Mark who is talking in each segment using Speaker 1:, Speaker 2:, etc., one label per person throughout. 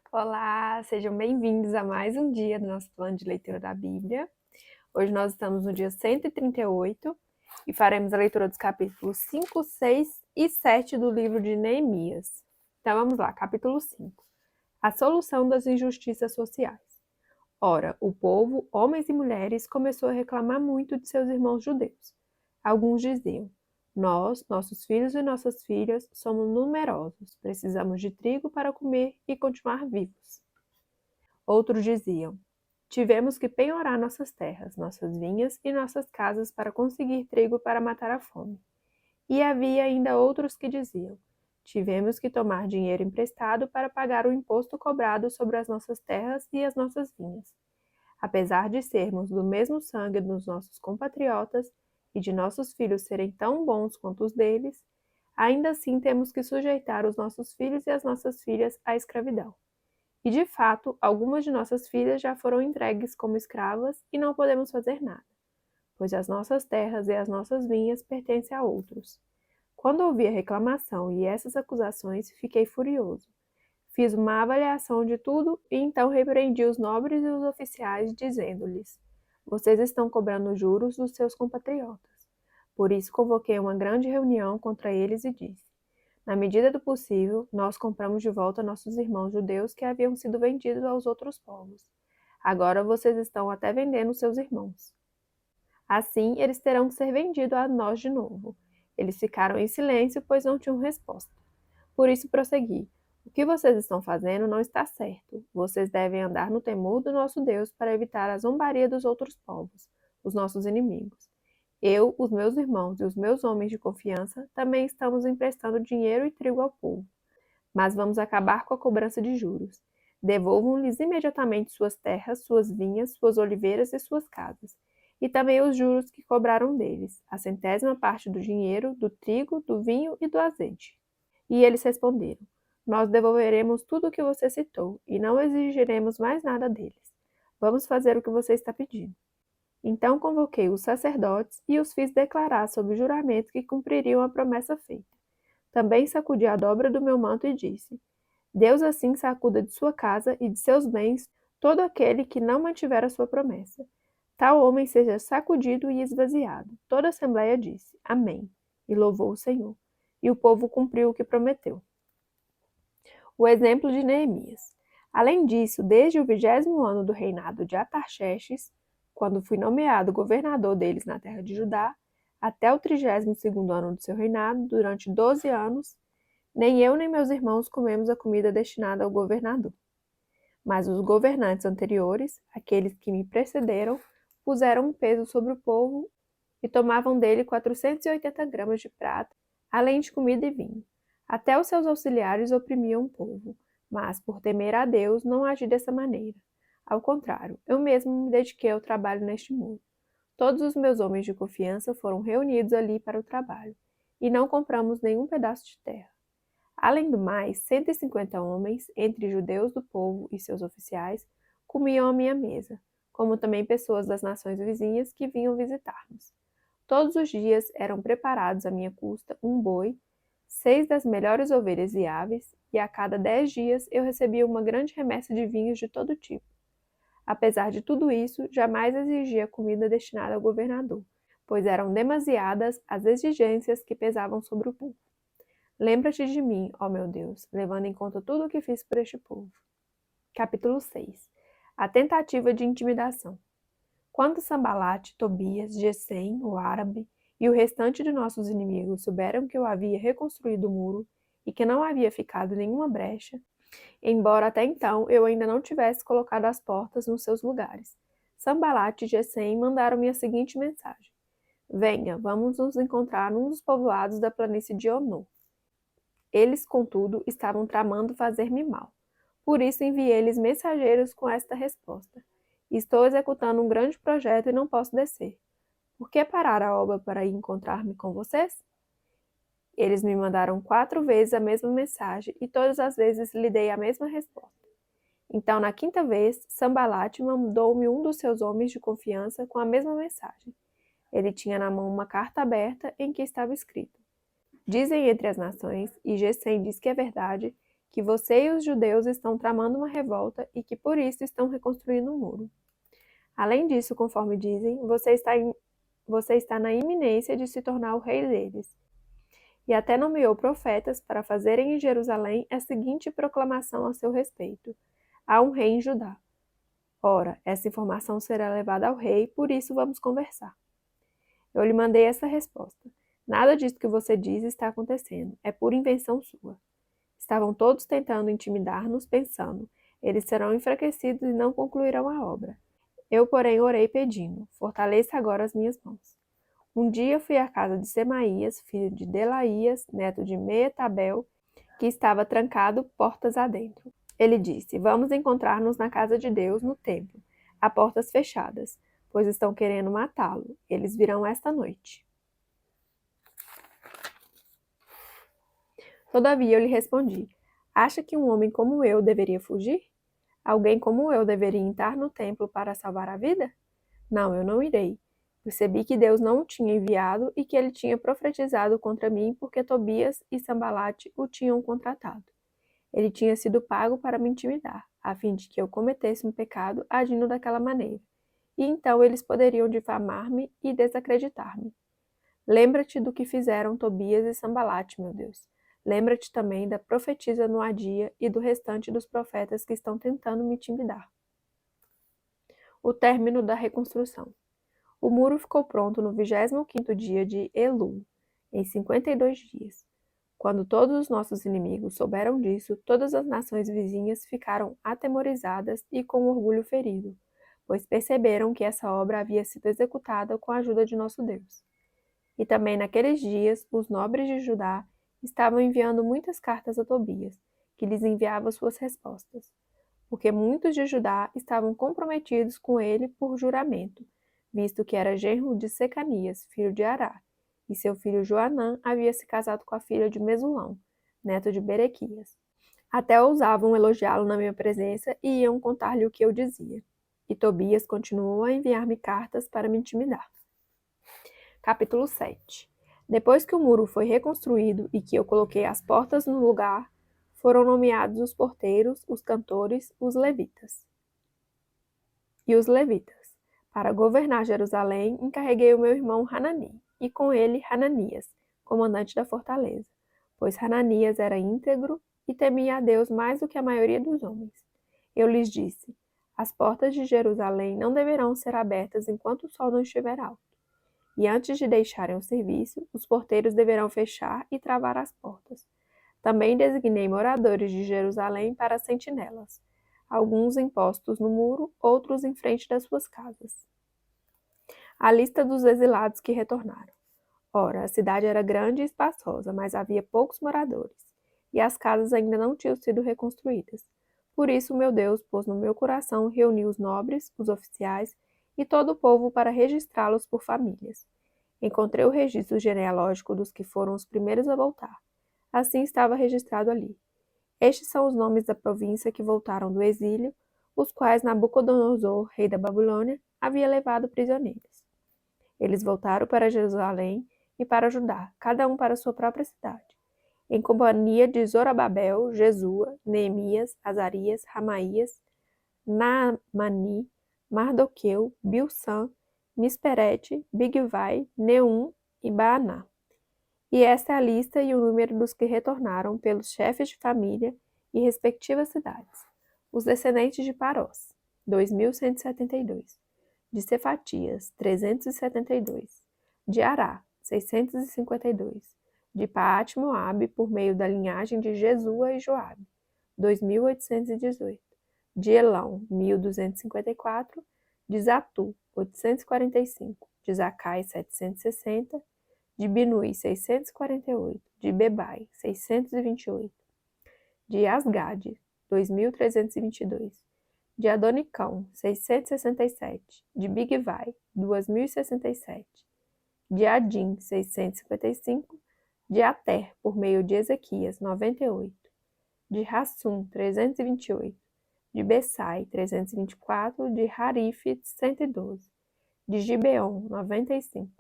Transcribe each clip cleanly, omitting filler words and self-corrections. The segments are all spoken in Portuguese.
Speaker 1: Olá, sejam bem-vindos a mais um dia do nosso plano de leitura da Bíblia. Hoje nós estamos no dia 138 e faremos a leitura dos capítulos 5, 6 e 7 do livro de Neemias. Então vamos lá, capítulo 5. A solução das injustiças sociais. Ora, o povo, homens e mulheres, começou a reclamar muito de seus irmãos judeus. Alguns diziam: Nós, nossos filhos e nossas filhas, somos numerosos, precisamos de trigo para comer e continuar vivos. Outros diziam: Tivemos que penhorar nossas terras, nossas vinhas e nossas casas para conseguir trigo para matar a fome. E havia ainda outros que diziam: Tivemos que tomar dinheiro emprestado para pagar o imposto cobrado sobre as nossas terras e as nossas vinhas. Apesar de sermos do mesmo sangue dos nossos compatriotas e de nossos filhos serem tão bons quanto os deles, ainda assim temos que sujeitar os nossos filhos e as nossas filhas à escravidão. E de fato, algumas de nossas filhas já foram entregues como escravas e não podemos fazer nada, pois as nossas terras e as nossas vinhas pertencem a outros. Quando ouvi a reclamação e essas acusações, fiquei furioso. Fiz uma avaliação de tudo e então repreendi os nobres e os oficiais, dizendo-lhes: Vocês estão cobrando juros dos seus compatriotas. Por isso convoquei uma grande reunião contra eles e disse: Na medida do possível, nós compramos de volta nossos irmãos judeus que haviam sido vendidos aos outros povos. Agora vocês estão até vendendo seus irmãos. Assim, eles terão que ser vendidos a nós de novo. Eles ficaram em silêncio, pois não tinham resposta. Por isso prossegui: O que vocês estão fazendo não está certo. Vocês devem andar no temor do nosso Deus para evitar a zombaria dos outros povos, os nossos inimigos. Eu, os meus irmãos e os meus homens de confiança também estamos emprestando dinheiro e trigo ao povo. Mas vamos acabar com a cobrança de juros. Devolvam-lhes imediatamente suas terras, suas vinhas, suas oliveiras e suas casas, e também os juros que cobraram deles, a centésima parte do dinheiro, do trigo, do vinho e do azeite. E eles responderam: Nós devolveremos tudo o que você citou, e não exigiremos mais nada deles. Vamos fazer o que você está pedindo. Então convoquei os sacerdotes e os fiz declarar sob juramento que cumpririam a promessa feita. Também sacudi a dobra do meu manto e disse: Deus assim sacuda de sua casa e de seus bens todo aquele que não mantiver a sua promessa. Tal homem seja sacudido e esvaziado. Toda a assembleia disse: Amém, e louvou o Senhor. E o povo cumpriu o que prometeu. O exemplo de Neemias. Além disso, desde o 20º ano do reinado de Atarxerxes, quando fui nomeado governador deles na terra de Judá, até o 32º ano do seu reinado, durante 12 anos, nem eu nem meus irmãos comemos a comida destinada ao governador. Mas os governantes anteriores, aqueles que me precederam, puseram um peso sobre o povo e tomavam dele 480 gramas de prata, além de comida e vinho. Até os seus auxiliares oprimiam o povo, mas, por temer a Deus, não agi dessa maneira. Ao contrário, eu mesmo me dediquei ao trabalho neste muro. Todos os meus homens de confiança foram reunidos ali para o trabalho, e não compramos nenhum pedaço de terra. Além do mais, 150 homens, entre judeus do povo e seus oficiais, comiam à minha mesa, como também pessoas das nações vizinhas que vinham visitar-nos. Todos os dias eram preparados à minha custa um boi, 6 das melhores ovelhas e aves, e a cada 10 dias eu recebia uma grande remessa de vinhos de todo tipo. Apesar de tudo isso, jamais exigia comida destinada ao governador, pois eram demasiadas as exigências que pesavam sobre o povo. Lembra-te de mim, ó meu Deus, levando em conta tudo o que fiz por este povo. Capítulo 6. A tentativa de intimidação. Quando Sambalate, Tobias, Gesem, o árabe, e o restante de nossos inimigos souberam que eu havia reconstruído o muro e que não havia ficado nenhuma brecha, embora até então eu ainda não tivesse colocado as portas nos seus lugares, Sambalate e Gesem mandaram-me a seguinte mensagem: Venha, vamos nos encontrar num dos povoados da planície de Ono. Eles, contudo, estavam tramando fazer-me mal. Por isso enviei-lhes mensageiros com esta resposta: Estou executando um grande projeto e não posso descer. Por que parar a obra para ir encontrar-me com vocês? Eles me mandaram 4 vezes a mesma mensagem e todas as vezes lhe dei a mesma resposta. Então, na quinta vez, Sambalate mandou-me um dos seus homens de confiança com a mesma mensagem. Ele tinha na mão uma carta aberta em que estava escrito: Dizem entre as nações, e Gesem diz que é verdade, que você e os judeus estão tramando uma revolta e que por isso estão reconstruindo um muro. Além disso, conforme dizem, você está na iminência de se tornar o rei deles. E até nomeou profetas para fazerem em Jerusalém a seguinte proclamação a seu respeito: há um rei em Judá. Ora, essa informação será levada ao rei, por isso vamos conversar. Eu lhe mandei essa resposta. Nada disso que você diz está acontecendo, é pura invenção sua. Estavam todos tentando intimidar-nos, pensando, eles serão enfraquecidos e não concluirão a obra. Eu, porém, orei pedindo, fortaleça agora as minhas mãos. Um dia fui à casa de Semaías, filho de Delaías, neto de Meetabel, que estava trancado portas adentro. Ele disse, vamos encontrar-nos na casa de Deus, no templo, a portas fechadas, pois estão querendo matá-lo. Eles virão esta noite. Todavia eu lhe respondi, acha que um homem como eu deveria fugir? Alguém como eu deveria entrar no templo para salvar a vida? Não, eu não irei. Percebi que Deus não o tinha enviado e que ele tinha profetizado contra mim porque Tobias e Sambalate o tinham contratado. Ele tinha sido pago para me intimidar, a fim de que eu cometesse um pecado agindo daquela maneira. E então eles poderiam difamar-me e desacreditar-me. Lembra-te do que fizeram Tobias e Sambalate, meu Deus. Lembra-te também da profetisa Noadia e do restante dos profetas que estão tentando me intimidar. O término da reconstrução. O muro ficou pronto no 25º dia de Elul, em 52 dias. Quando todos os nossos inimigos souberam disso, todas as nações vizinhas ficaram atemorizadas e com orgulho ferido, pois perceberam que essa obra havia sido executada com a ajuda de nosso Deus. E também naqueles dias, os nobres de Judá estavam enviando muitas cartas a Tobias, que lhes enviava suas respostas, porque muitos de Judá estavam comprometidos com ele por juramento, visto que era genro de Secanias, filho de Ará, e seu filho Joanã havia se casado com a filha de Mesulão, neto de Berequias. Até ousavam elogiá-lo na minha presença e iam contar-lhe o que eu dizia. E Tobias continuou a enviar-me cartas para me intimidar. Capítulo 7. Depois que o muro foi reconstruído e que eu coloquei as portas no lugar, foram nomeados os porteiros, os cantores, os levitas. E os levitas. Para governar Jerusalém, encarreguei o meu irmão Hanani, e com ele Hananias, comandante da fortaleza, pois Hananias era íntegro e temia a Deus mais do que a maioria dos homens. Eu lhes disse, as portas de Jerusalém não deverão ser abertas enquanto o sol não estiver alto. E antes de deixarem o serviço, os porteiros deverão fechar e travar as portas. Também designei moradores de Jerusalém para sentinelas, alguns em postos no muro, outros em frente das suas casas. A lista dos exilados que retornaram. Ora, a cidade era grande e espaçosa, mas havia poucos moradores, e as casas ainda não tinham sido reconstruídas. Por isso, meu Deus pôs no meu coração reunir os nobres, os oficiais e todo o povo para registrá-los por famílias. Encontrei o registro genealógico dos que foram os primeiros a voltar. Assim estava registrado ali. Estes são os nomes da província que voltaram do exílio, os quais Nabucodonosor, rei da Babilônia, havia levado prisioneiros. Eles voltaram para Jerusalém e para Judá, cada um para sua própria cidade, em companhia de Zorobabel, Jesua, Neemias, Azarias, Ramaías, Naamani, Mardoqueu, Bilsã, Misperete, Bigvai, Neum e Baaná. E esta é a lista e o número dos que retornaram pelos chefes de família e respectivas cidades. Os descendentes de Parós, 2.172. De Cefatias, 372. De Ará, 652. De Paate-Moabe, por meio da linhagem de Jesua e Joabe, 2.818. De Elão, 1.254. De Zatu, 845. De Zacai, 760. De Binui, 648. De Bebai, 628. De Asgade, 2.322. De Adonicão, 667. De Bigvai, 2.067. De Adim, 655. De Ater, por meio de Ezequias, 98. De Rassum, 328. De Bessai, 324. De Harife, 112. De Gibeon, 95.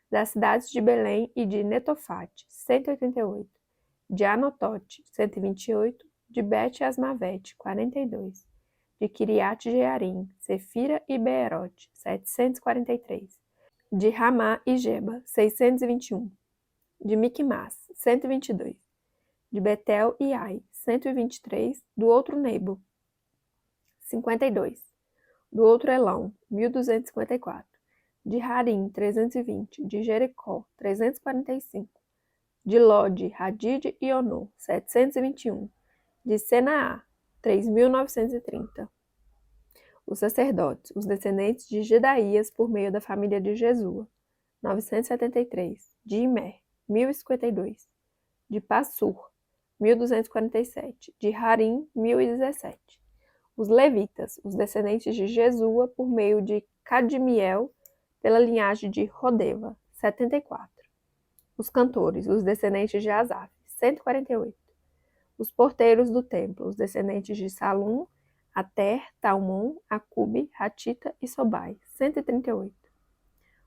Speaker 1: Das cidades de Belém e de Netofate, 188. De Anotote, 128. de Bet-Asmavete, 42, de Kiriat Jearim, Sefira e Beerote, 743, de Ramá e Geba, 621, de Miquimás, 122, de Betel e Ai, 123, do outro Nebo, 52, do outro Elão, 1254, de Harim, 320, de Jericó, 345, de Lode, Hadid e Ono, 721, de Senaá, 3.930. Os sacerdotes, os descendentes de Gedaías por meio da família de Jesua, 973, de Imer, 1052, de Passur, 1247, de Harim, 1017. Os levitas, os descendentes de Jesua por meio de Cadmiel, pela linhagem de Rodeva, 74. Os cantores, os descendentes de Asaf, 148. Os porteiros do templo, os descendentes de Salum, Ater, Talmon, Acube, Hatita e Sobai, 138.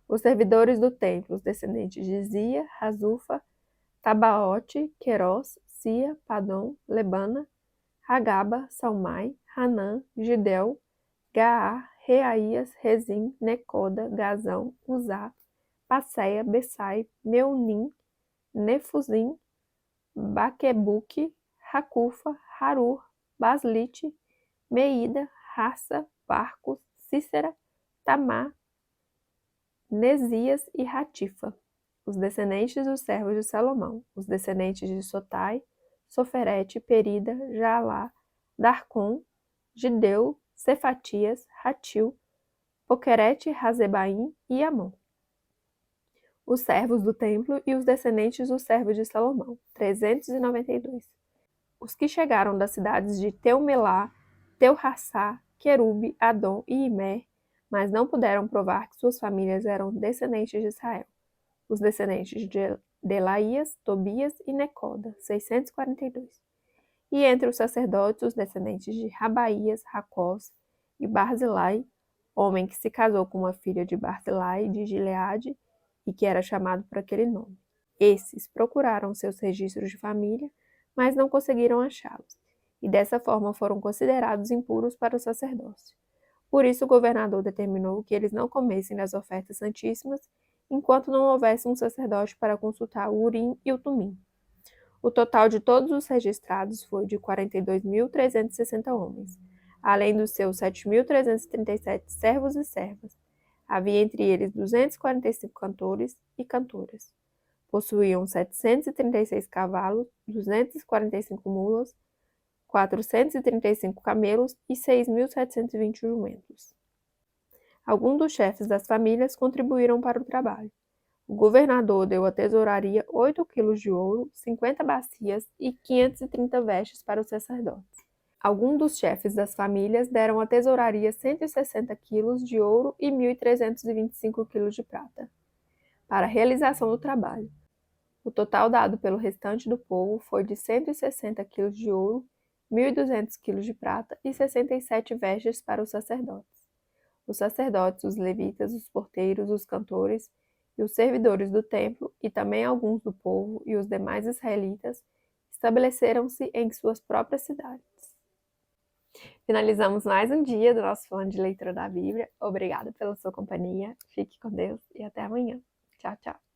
Speaker 1: Os servidores do templo, os descendentes de Zia, Razufa, Tabaote, Queros, Sia, Padom, Lebana, Hagaba, Salmai, Hanã, Gidel, Gaar, Reaías, Rezim, Necoda, Gazão, Uzá, Passeia, Bessai, Meunim, Nefuzim, Baquebuque, Hacufa, Harur, Baslite, Meida, Raça, Barcos, Cícera, Tamar, Nesias e Ratifa. Os descendentes dos servos de Salomão, os descendentes de Sotai, Soferete, Perida, Jaalá, Darcon, Gideu, Cefatias, Ratil, Poquerete, Razebaim e Amon. Os servos do templo e os descendentes dos servos de Salomão, 392. Os que chegaram das cidades de Teumelá, Teuhassá, Querube, Adom e Imer, mas não puderam provar que suas famílias eram descendentes de Israel. Os descendentes de Delaías, Tobias e Necoda, 642. E entre os sacerdotes, os descendentes de Rabaías, Racós e Barzilai, homem que se casou com uma filha de Barzilai de Gileade e que era chamado por aquele nome. Esses procuraram seus registros de família, mas não conseguiram achá-los, e dessa forma foram considerados impuros para o sacerdócio. Por isso o governador determinou que eles não comessem das ofertas santíssimas, enquanto não houvesse um sacerdote para consultar o Urim e o Tumim. O total de todos os registrados foi de 42.360 homens, além dos seus 7.337 servos e servas. Havia entre eles 245 cantores e cantoras. Possuíam 736 cavalos, 245 mulas, 435 camelos e 6.720 jumentos. Alguns dos chefes das famílias contribuíram para o trabalho. O governador deu à tesouraria 8 quilos de ouro, 50 bacias e 530 vestes para os sacerdotes. Alguns dos chefes das famílias deram à tesouraria 160 quilos de ouro e 1.325 quilos de prata, para a realização do trabalho. O total dado pelo restante do povo foi de 160 quilos de ouro, 1.200 quilos de prata e 67 vestes para os sacerdotes. Os sacerdotes, os levitas, os porteiros, os cantores e os servidores do templo, e também alguns do povo e os demais israelitas, estabeleceram-se em suas próprias cidades. Finalizamos mais um dia do nosso plano de leitura da Bíblia. Obrigada pela sua companhia. Fique com Deus e até amanhã. Tchau, tchau.